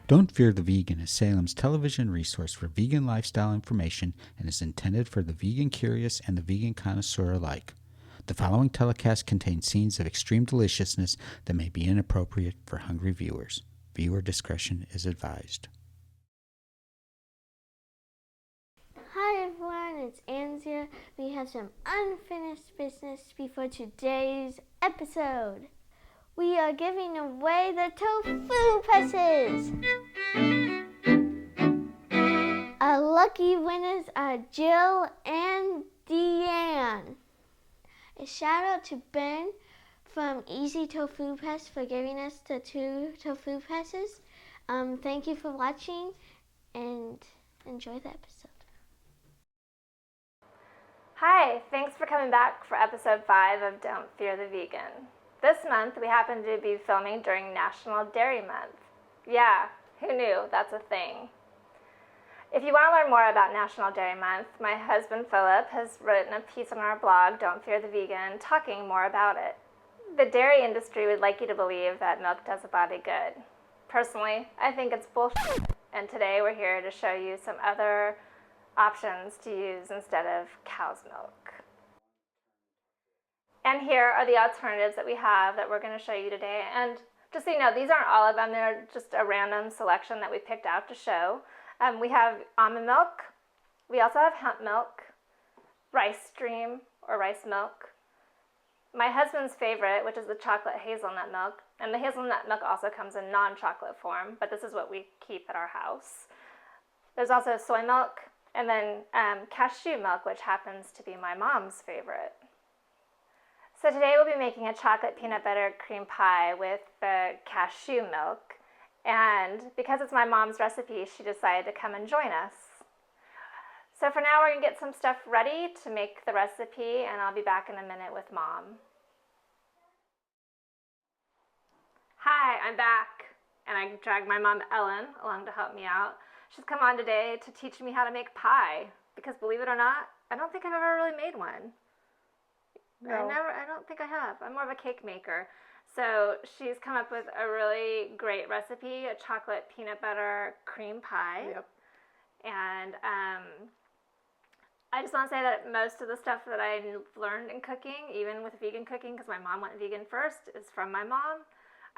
Don't Fear the Vegan is Salem's television resource for vegan lifestyle information and is intended for the vegan curious and the vegan connoisseur alike. The following telecast contains scenes of extreme deliciousness that may be inappropriate for hungry viewers. Viewer discretion is advised. Hi everyone, it's Anzia. We have some unfinished business before today's episode. We are giving away the tofu presses. Our lucky winners are Jill and Deanne. A shout out to Ben from Easy Tofu Press for giving us the 2 tofu presses. Thank you for watching and enjoy the episode. Hi, thanks for coming back for episode 5 of Don't Fear the Vegan. This month we happen to be filming during National Dairy Month. Yeah, who knew that's a thing? If you want to learn more about National Dairy Month, my husband Philip has written a piece on our blog, Don't Fear the Vegan, talking more about it. The dairy industry would like you to believe that milk does a body good. Personally, I think it's bullshit, and today we're here to show you some other options to use instead of cow's milk. And here are the alternatives that we have that we're going to show you today. And just so you know, these aren't all of them. They're just a random selection that we picked out to show. We have almond milk. We also have hemp milk, rice stream or rice milk. My husband's favorite, which is the chocolate hazelnut milk. And the hazelnut milk also comes in non-chocolate form, but this is what we keep at our house. There's also soy milk, and then cashew milk, which happens to be my mom's favorite. So today we'll be making a chocolate peanut butter cream pie with the cashew milk. And because it's my mom's recipe, she decided to come and join us. So for now, we're going to get some stuff ready to make the recipe, and I'll be back in a minute with Mom. Hi, I'm back. And I dragged my mom, Ellen, along to help me out. She's come on today to teach me how to make pie, because believe it or not, I don't think I've ever really made one. No. I don't think I have. I'm more of a cake maker. So she's come up with a really great recipe, a chocolate peanut butter cream pie. Yep. And I just want to say that most of the stuff that I learned in cooking, even with vegan cooking, because my mom went vegan first, is from my mom.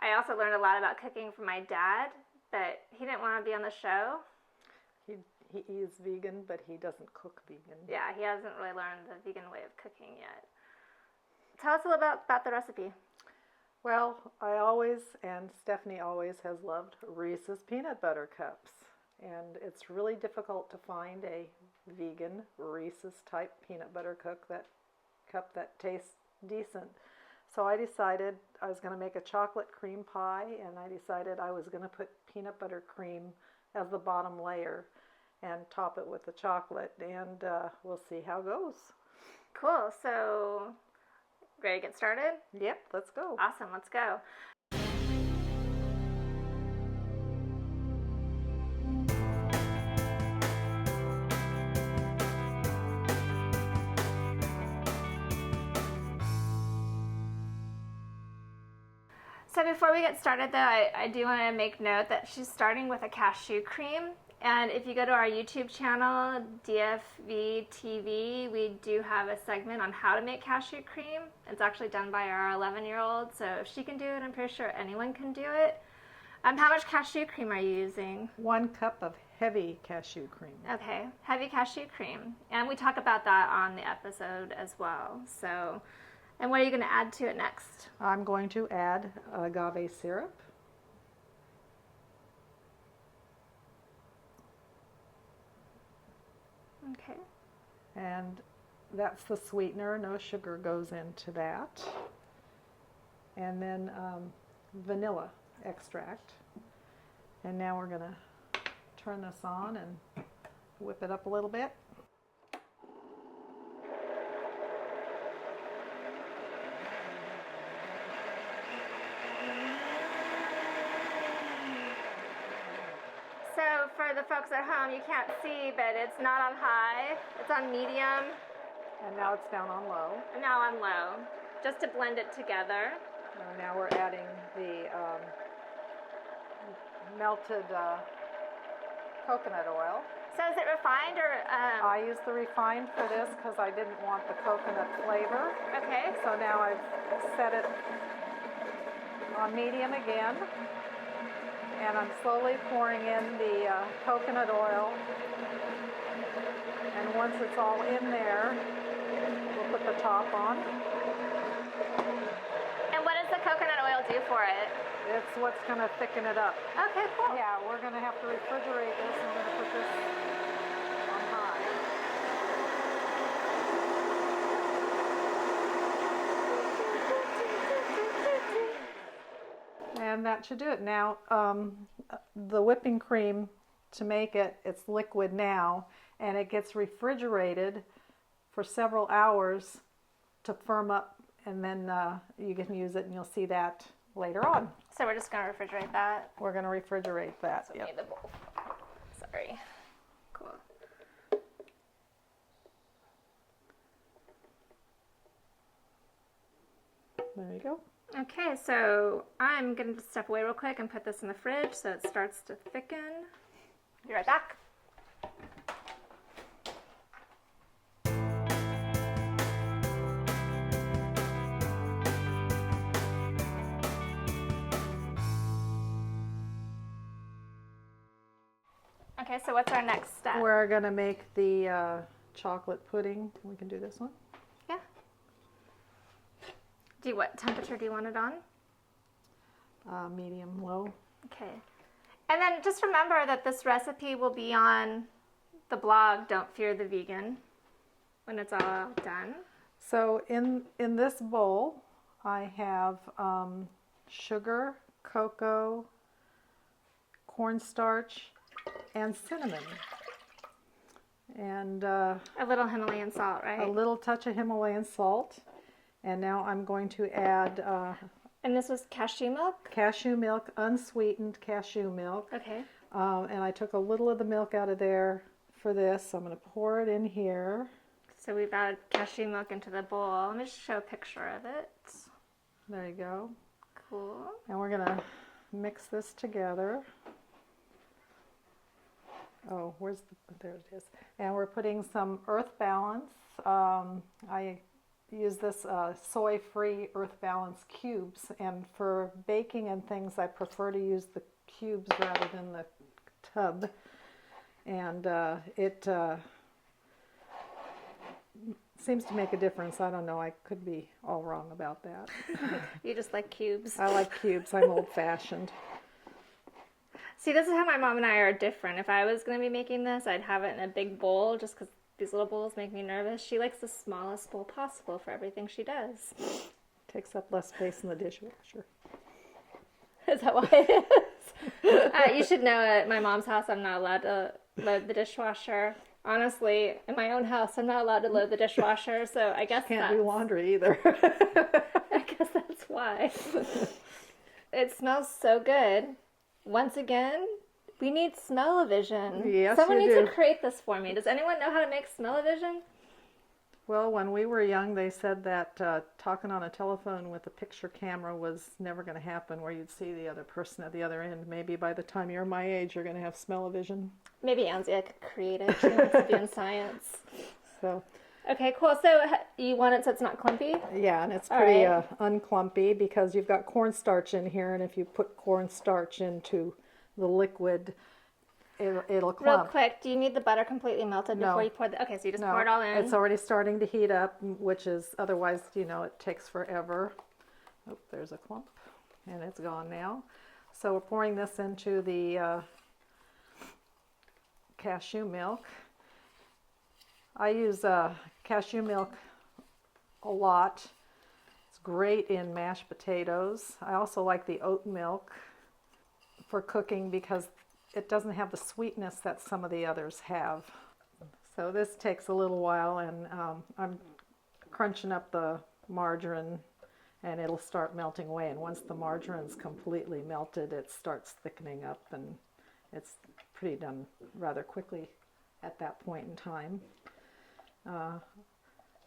I also learned a lot about cooking from my dad, but he didn't want to be on the show. He is vegan, but he doesn't cook vegan. Yeah, he hasn't really learned the vegan way of cooking yet. Tell us a little about the recipe. Well, I always, and Stephanie always has loved Reese's peanut butter cups. And it's really difficult to find a vegan Reese's type peanut butter cup that tastes decent. So I decided I was going to make a chocolate cream pie, and I decided I was going to put peanut butter cream as the bottom layer and top it with the chocolate, and we'll see how it goes. Cool. So, ready to get started? Yep, let's go. Awesome, let's go. So before we get started though, I do want to make note that she's starting with a cashew cream. And if you go to our YouTube channel, DFV TV, we do have a segment on how to make cashew cream. It's actually done by our 11-year-old, so if she can do it, I'm pretty sure anyone can do it. How much cashew cream are you using? 1 cup of heavy cashew cream. Okay, heavy cashew cream. And we talk about that on the episode as well. So, and what are you going to add to it next? I'm going to add agave syrup. Okay. And that's the sweetener. No sugar goes into that. And then vanilla extract. And now we're going to turn this on and whip it up a little bit. So for the folks at home, you can't see, but it's not on high, it's on medium. And now it's down on low. And now on low, just to blend it together. Now we're adding the melted coconut oil. So is it refined or? I used the refined for this because I didn't want the coconut flavor. Okay. So now I've set it on medium again. And I'm slowly pouring in the coconut oil. And once it's all in there, we'll put the top on. And what does the coconut oil do for it? It's what's going to thicken it up. Okay, cool. Yeah, we're going to have to refrigerate this. I'm going to put this on high. And that should do it. Now, the whipping cream, to make it, it's liquid now, and it gets refrigerated for several hours to firm up, and then you can use it, and you'll see that later on. So we're just gonna refrigerate that. We're going to refrigerate that. So we Yep. need the bowl. Sorry. Cool. There you go. Okay, so I'm gonna just step away real quick and put this in the fridge so it starts to thicken. Be right back. Okay, so what's our next step? We're going to make the chocolate pudding. We can do this one. Yeah. What temperature do you want it on? Medium low. Okay. And then just remember that this recipe will be on the blog, Don't Fear the Vegan, when it's all done. So in this bowl, I have sugar, cocoa, cornstarch, and cinnamon. And A little Himalayan salt, right? a little touch of Himalayan salt. And now I'm going to add And this was cashew milk? cashew milk, unsweetened cashew milk. Okay. And I took a little of the milk out of there for this. I'm going to pour it in here. So we've added cashew milk into the bowl. Let me just show a picture of it. There you go. Cool. And we're going to mix this together. Oh, there it is. And we're putting some Earth Balance. I use this soy-free Earth Balance cubes, and for baking and things I prefer to use the cubes rather than the tub, and it seems to make a difference. I don't know, I could be all wrong about that. You just like cubes. I like cubes. I'm old-fashioned. See, this is how my mom and I are different. If I was going to be making this, I'd have it in a big bowl just because these little bowls make me nervous. She likes the smallest bowl possible for everything she does. Takes up less space in the dishwasher. Is that why it is? You should know at my mom's house, I'm not allowed to load the dishwasher. Honestly, in my own house, I'm not allowed to load the dishwasher, so I guess Can't do laundry either. I guess that's why. It smells so good. Once again, we need smell-o-vision. Yes, Someone you needs do. to create this for me. Does anyone know how to make smell-o-vision? Well, when we were young, they said that talking on a telephone with a picture camera was never going to happen, where you'd see the other person at the other end. Maybe by the time you're my age, you're going to have smell-o-vision. Maybe Anzia could create it. She wants to be in science. So, Okay, cool. So you want it so it's not clumpy? yeah, and it's All pretty right. unclumpy because you've got cornstarch in here, and if you put cornstarch into the liquid, it'll Real clump. quick, do you need the butter completely melted No. before you pour the... Okay, so you just No, pour it all in. it's already starting to heat up, which is otherwise, it takes forever. Oh, there's a clump, and it's gone now. So we're pouring this into the cashew milk. I use cashew milk a lot. It's great in mashed potatoes. I also like the oat milk for cooking because it doesn't have the sweetness that some of the others have. So this takes a little while, and I'm crunching up the margarine, and it'll start melting away. And once the margarine's completely melted, it starts thickening up, and it's pretty done rather quickly at that point in time.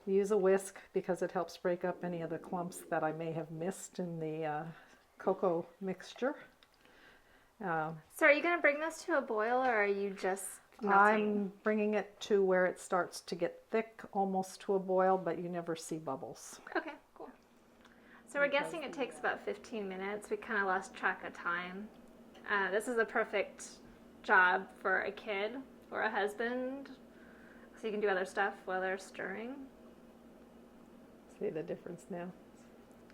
Use a whisk because it helps break up any of the clumps that I may have missed in the cocoa mixture. So are you going to bring this to a boil, or are you just melting? I'm bringing it to where it starts to get thick, almost to a boil, but you never see bubbles. Okay, cool. So we're guessing it takes about 15 minutes. We kind of lost track of time. This is a perfect job for a kid or a husband, so you can do other stuff while they're stirring. See the difference now?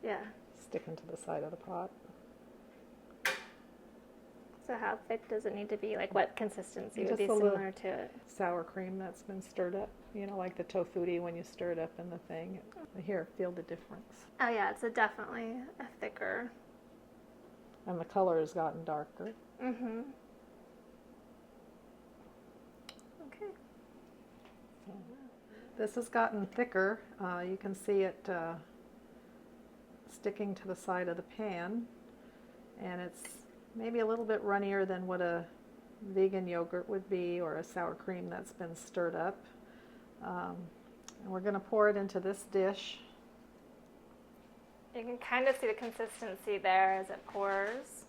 Yeah. Sticking to the side of the pot. So how thick does it need to be? Like what consistency would Just be a little similar to it? sour cream that's been stirred up. You know, like the tofutti when you stir it up in the thing. Here, feel the difference. Oh yeah, it's definitely a thicker. And the color has gotten darker. Mm-hmm. Okay. This has gotten thicker. You can see it sticking to the side of the pan. And it's maybe a little bit runnier than what a vegan yogurt would be, or a sour cream that's been stirred up. And we're going to pour it into this dish. You can kind of see the consistency there as it pours.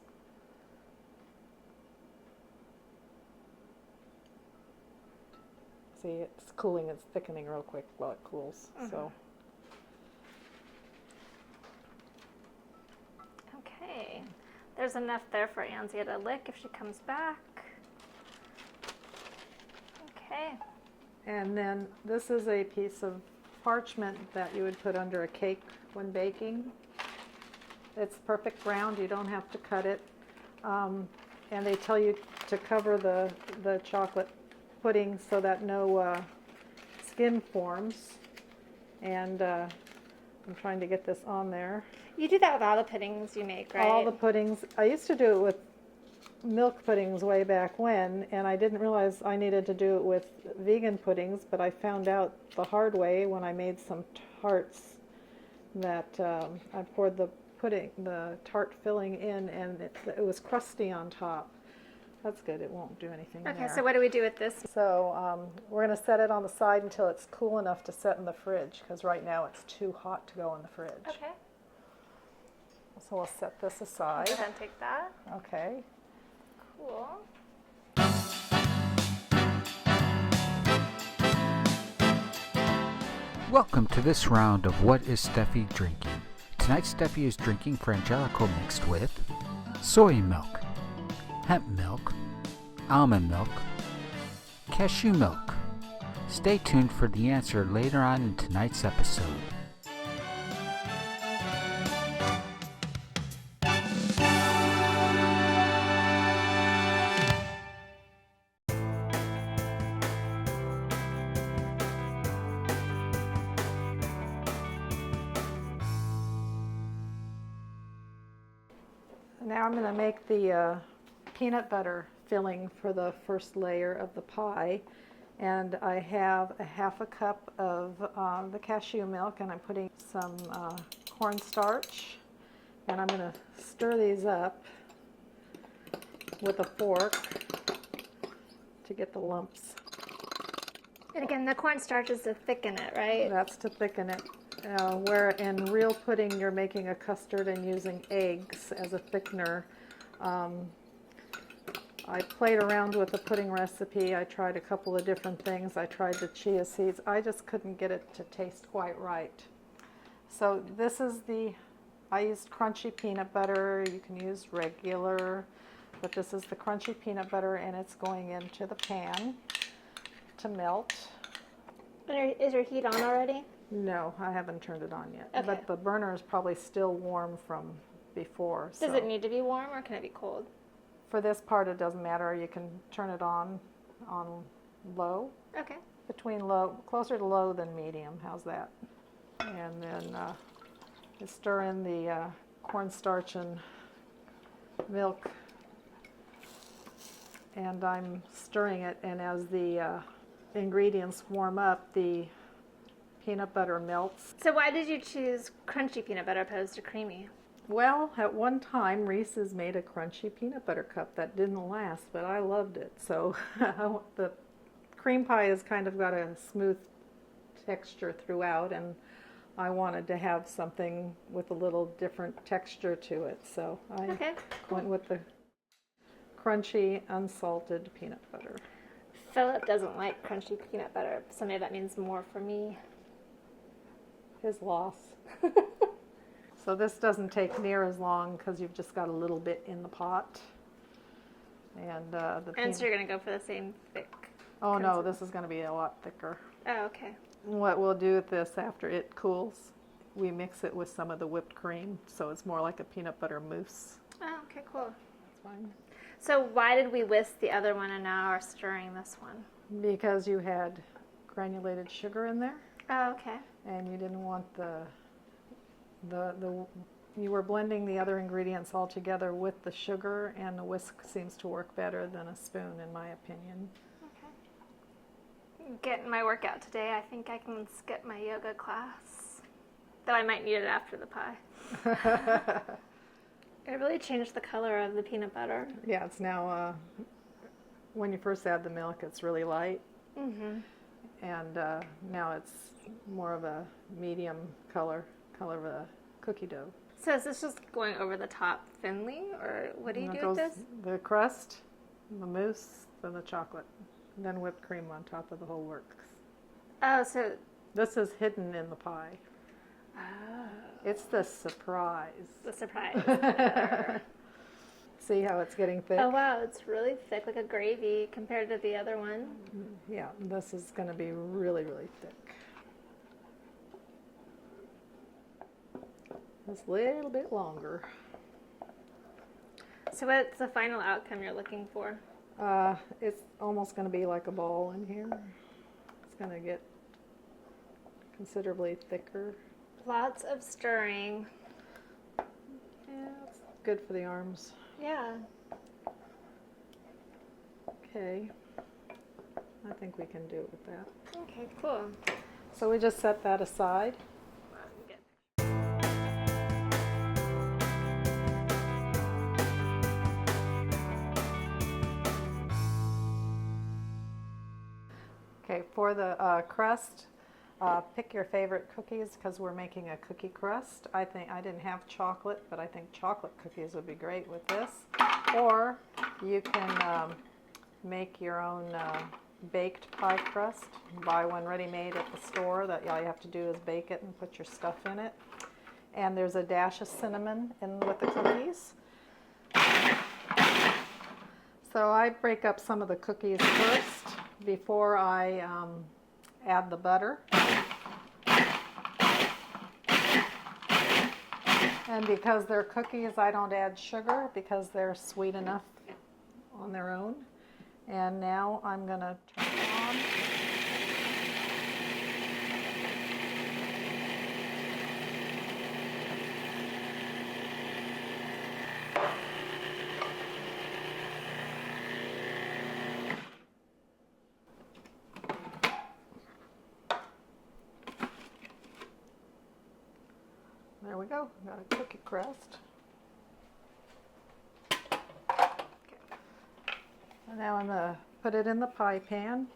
See, it's cooling, it's thickening real quick while it cools. So Okay. There's enough there for Anzia to lick if she comes back. Okay. and then this is a piece of parchment that you would put under a cake when baking. It's perfect round, you don't have to cut it. And they tell you to cover the chocolate pudding so that no skin forms. And I'm trying to get this on there. You do that with all the puddings you make, right? All the puddings. I used to do it with milk puddings way back when, and I didn't realize I needed to do it with vegan puddings, but I found out the hard way when I made some tarts that I poured the tart filling in, and it was crusty on top. That's good, it won't do anything Okay, there. so what do we do with this? So we're going to set it on the side until it's cool enough to set in the fridge, because right now it's too hot to go in the fridge. Okay. So we'll set this aside. Go ahead and take that. Okay. Cool. Welcome to this round of What is Steffi Drinking? Tonight Steffi is drinking Frangelico mixed with soy milk, hemp milk, almond milk, cashew milk. Stay tuned for the answer later on in tonight's episode. Now I'm going to make the peanut butter filling for the first layer of the pie. And I have a half a cup of the cashew milk, and I'm putting some cornstarch. And I'm going to stir these up with a fork to get the lumps. And again, the cornstarch is to thicken it, right? That's to thicken it. Where in real pudding you're making a custard and using eggs as a thickener. I played around with the pudding recipe. I tried a couple of different things. I tried the chia seeds. I just couldn't get it to taste quite right. So this is I used crunchy peanut butter. You can use regular, but this is the crunchy peanut butter, and it's going into the pan to melt. Is your heat on already? No, I haven't turned it on yet. Okay. But the burner is probably still warm from before. Does it need to be warm, or can it be cold? For this part, it doesn't matter. You can turn it on low. Okay. Between low, closer to low than medium. How's that? And then you stir in the cornstarch and milk. And I'm stirring it, and as the ingredients warm up, the peanut butter melts. So why did you choose crunchy peanut butter opposed to creamy? Well, at one time, Reese's made a crunchy peanut butter cup that didn't last, but I loved it. So the cream pie has kind of got a smooth texture throughout, and I wanted to have something with a little different texture to it. So I went with the crunchy, unsalted peanut butter. Philip doesn't like crunchy peanut butter, so maybe that means more for me. His loss. So this doesn't take near as long because you've just got a little bit in the pot. And so you're going to go for the same thick? Oh no, this is going to be a lot thicker. Oh, okay. What we'll do with this after it cools, we mix it with some of the whipped cream, so it's more like a peanut butter mousse. Oh, okay, cool. That's fine. So why did we whisk the other one and now are stirring this one? Because you had granulated sugar in there. Oh, okay. And you didn't want you were blending the other ingredients all together with the sugar, and the whisk seems to work better than a spoon, in my opinion. Okay. Getting my workout today, I think I can skip my yoga class. Though I might need it after the pie. It really changed the color of the peanut butter. Yeah, it's now, when you first add the milk, it's really light. Mm-hmm. And now it's more of a medium color of a cookie dough. So is this just going over the top thinly, or what do you do with this? The crust, the mousse, then the chocolate, and then whipped cream on top of the whole works. Oh, so... This is hidden in the pie. Oh. It's the surprise. The surprise. See how it's getting thick? Oh, wow, it's really thick, like a gravy compared to the other one. Yeah, this is going to be really, really thick. Just a little bit longer. So what's the final outcome you're looking for? It's almost going to be like a ball in here. It's going to get considerably thicker. Lots of stirring. Yeah, it's good for the arms. Yeah. Okay. I think we can do it with that. Okay, cool. So we just set that aside. Okay, for the crust, pick your favorite cookies because we're making a cookie crust. I didn't have chocolate, but I think chocolate cookies would be great with this. Or you can make your own baked pie crust. Buy one ready-made at the store. That all you have to do is bake it and put your stuff in it. And there's a dash of cinnamon in with the cookies. So I break up some of the cookies first before I add the butter. And because they're cookies, I don't add sugar because they're sweet enough on their own. And now I'm going to turn it on. There we go, got a cookie crust. And now I'm going to put it in the pie pan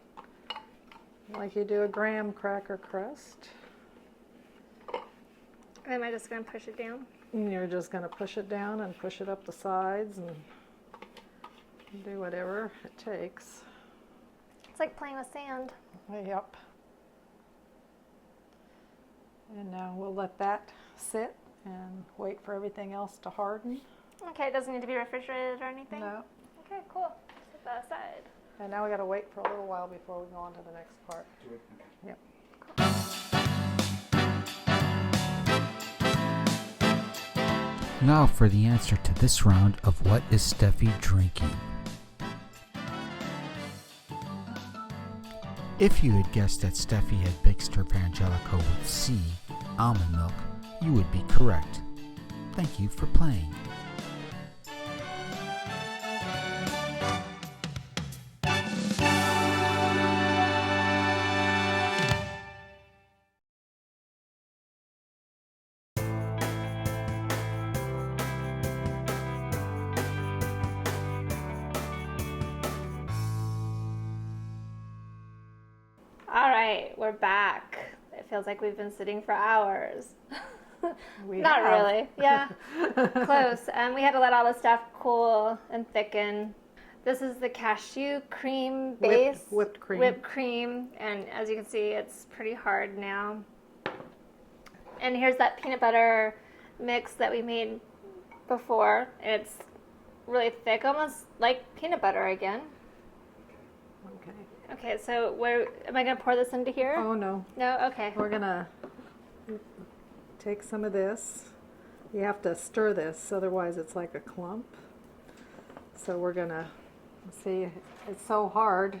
like you do a graham cracker crust. And am I just going to push it down? And you're just going to push it down and push it up the sides and do whatever it takes. It's like playing with sand. Yep. And now we'll let that sit and wait for everything else to harden. Okay, it doesn't need to be refrigerated or anything? No. Okay, cool. Set that aside. And now we got to wait for a little while before we go on to the next part. Yep. Now for the answer to this round of What is Steffi Drinking? If you had guessed that Steffi had mixed her Pangelico with C, almond milk, you would be correct. Thank you for playing. All right, we're back. It feels like we've been sitting for hours. Not really. Yeah, close. We had to let all the stuff cool and thicken. This is the cashew cream base. Whipped cream. Whipped cream. And as you can see, it's pretty hard now. And here's that peanut butter mix that we made before. It's really thick, almost like peanut butter again. Okay. Okay, so where am I going to pour this into here? Oh, no. No? Okay. We're going to take some of this. You have to stir this, otherwise it's like a clump. So we're going to, see, it's so hard.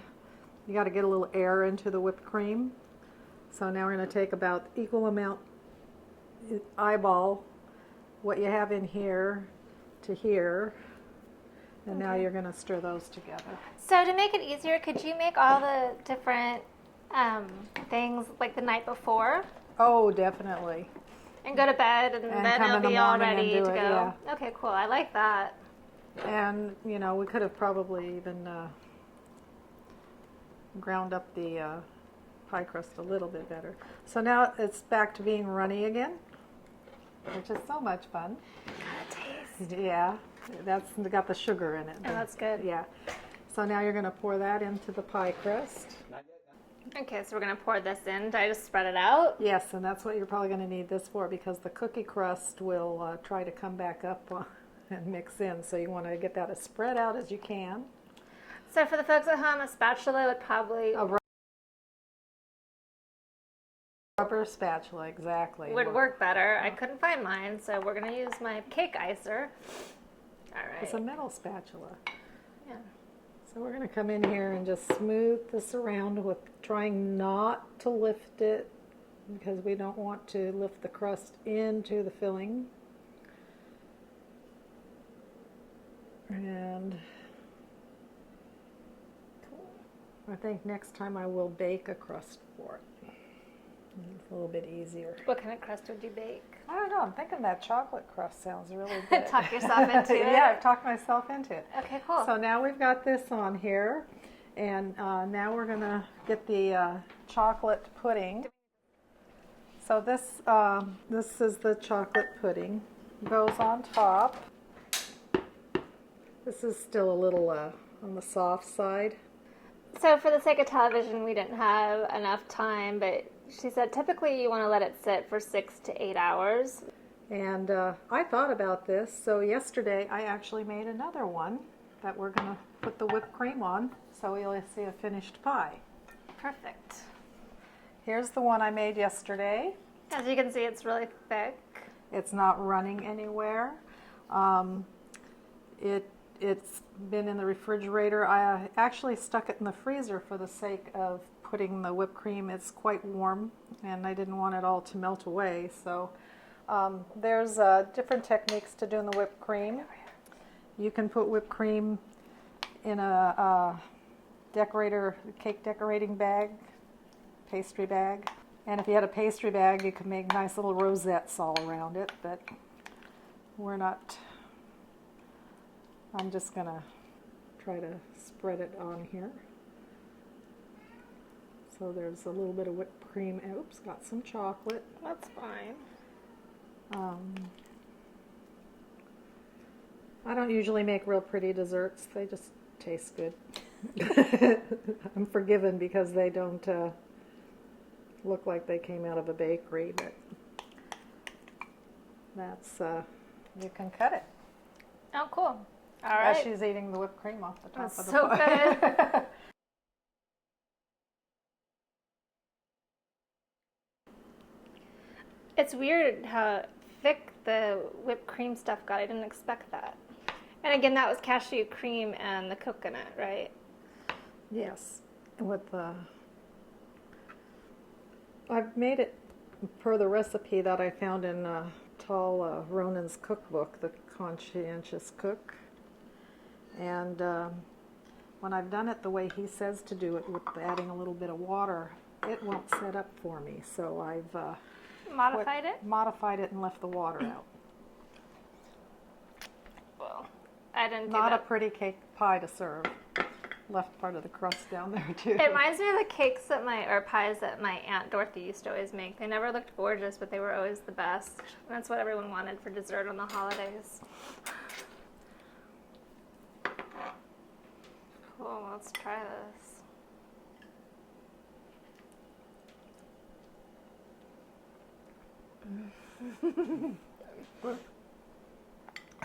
You got to get a little air into the whipped cream. So now we're going to take about equal amount, eyeball what you have in here to here. And now you're going to stir those together. So to make it easier, could you make all the different things like the night before? Oh, definitely. And go to bed, and then come it'll in the be all morning and ready do to it, go. yeah. Okay, cool. I like that. And, you know, we could have probably even ground up the pie crust a little bit better. So now it's back to being runny again, which is so much fun. Taste. Yeah, that's got the sugar in it. Oh, that's good. Yeah. So now you're going to pour that into the pie crust. Okay, so we're going to pour this in. Did I just spread it out? Yes, and that's what you're probably going to need this for, because the cookie crust will try to come back up and mix in. So you want to get that as spread out as you can. So for the folks at home, a spatula would probably Rubber spatula, exactly. would work better. I couldn't find mine, so we're going to use my cake icer. All right. It's a metal spatula. Yeah. So we're going to come in here and just smooth this around with trying not to lift it, because we don't want to lift the crust into the filling. And I think next time I will bake a crust for it. It's a little bit easier. What kind of crust would you bake? I don't know. I'm thinking that chocolate crust sounds really good. Talk yourself into it? Yeah, I've talked myself into it. Okay, cool. So now we've got this on here, and now we're going to get the chocolate pudding. So this is the chocolate pudding. Goes on top. This is still a little on the soft side. So for the sake of television, we didn't have enough time, but she said typically you want to let it sit for 6 to 8 hours. And I thought about this, so yesterday I actually made another one that we're going to put the whipped cream on, so we'll see a finished pie. Perfect. Here's the one I made yesterday. As you can see, it's really thick. It's not running anywhere. It's been in the refrigerator. I actually stuck it in the freezer for the sake of putting the whipped cream. It's quite warm, and I didn't want it all to melt away. So there's different techniques to doing the whipped cream. You can put whipped cream in a cake decorating bag, pastry bag. And if you had a pastry bag, you could make nice little rosettes all around it, but we're not. I'm just going to try to spread it on here. So there's a little bit of whipped cream. Oops, got some chocolate. That's fine. I don't usually make real pretty desserts. They just taste good. I'm forgiven because they don't look like they came out of a bakery, but that's, you can cut it. Oh, cool. All right. As she's eating the whipped cream off the top That's of the so pie. good. It's weird how thick the whipped cream stuff got. I didn't expect that. And again, that was cashew cream and the coconut, right? Yes. With the, I've made it per the recipe that I found in Tal Ronan's cookbook, The Conscientious Cook. And when I've done it the way he says to do it, with adding a little bit of water, it won't set up for me. So I've modified it and left the water out. Well, I didn't do Not that. a pretty cake pie to serve. Left part of the crust down there too. It reminds me of the cakes that pies that my Aunt Dorothy used to always make. They never looked gorgeous, but they were always the best. And that's what everyone wanted for dessert on the holidays. Cool, let's try this.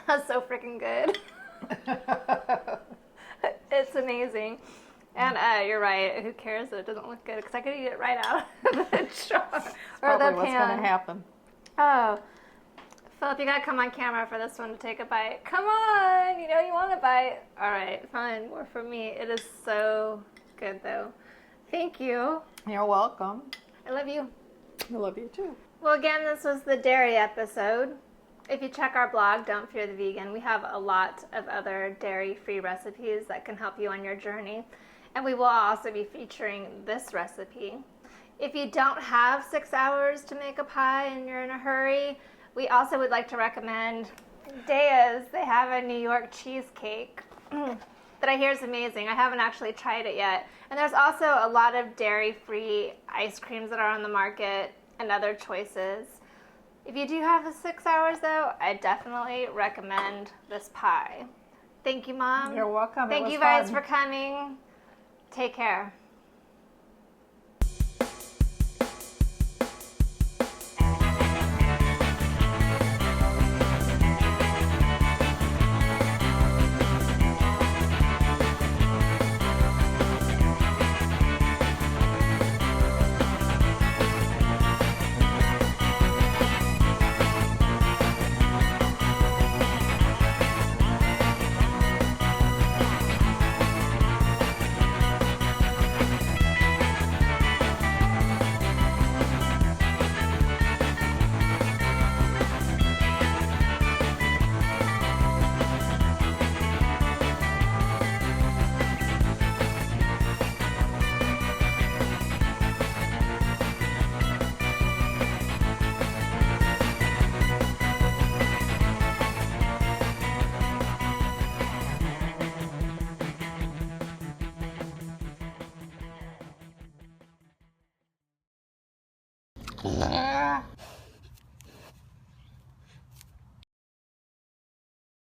That's so freaking good. It's amazing. And you're right, who cares that it doesn't look good? Because I could eat it right out of the jar or the pan. Probably what's going to happen. Oh, Philip, you gotta come on camera for this one to take a bite. Come on, you know you want a bite. All right, fine, more for me. It is so good though. Thank you. You're welcome. I love you. I love you too. Well, again, this was the dairy episode. If you check our blog, Don't Fear the Vegan, we have a lot of other dairy-free recipes that can help you on your journey. And we will also be featuring this recipe. If you don't have 6 hours to make a pie and you're in a hurry, we also would like to recommend Daya's. They have a New York cheesecake that I hear is amazing. I haven't actually tried it yet. And there's also a lot of dairy-free ice creams that are on the market and other choices. If you do have the 6 hours though, I definitely recommend this pie. Thank you, Mom. You're welcome. Thank you guys for coming. Take care.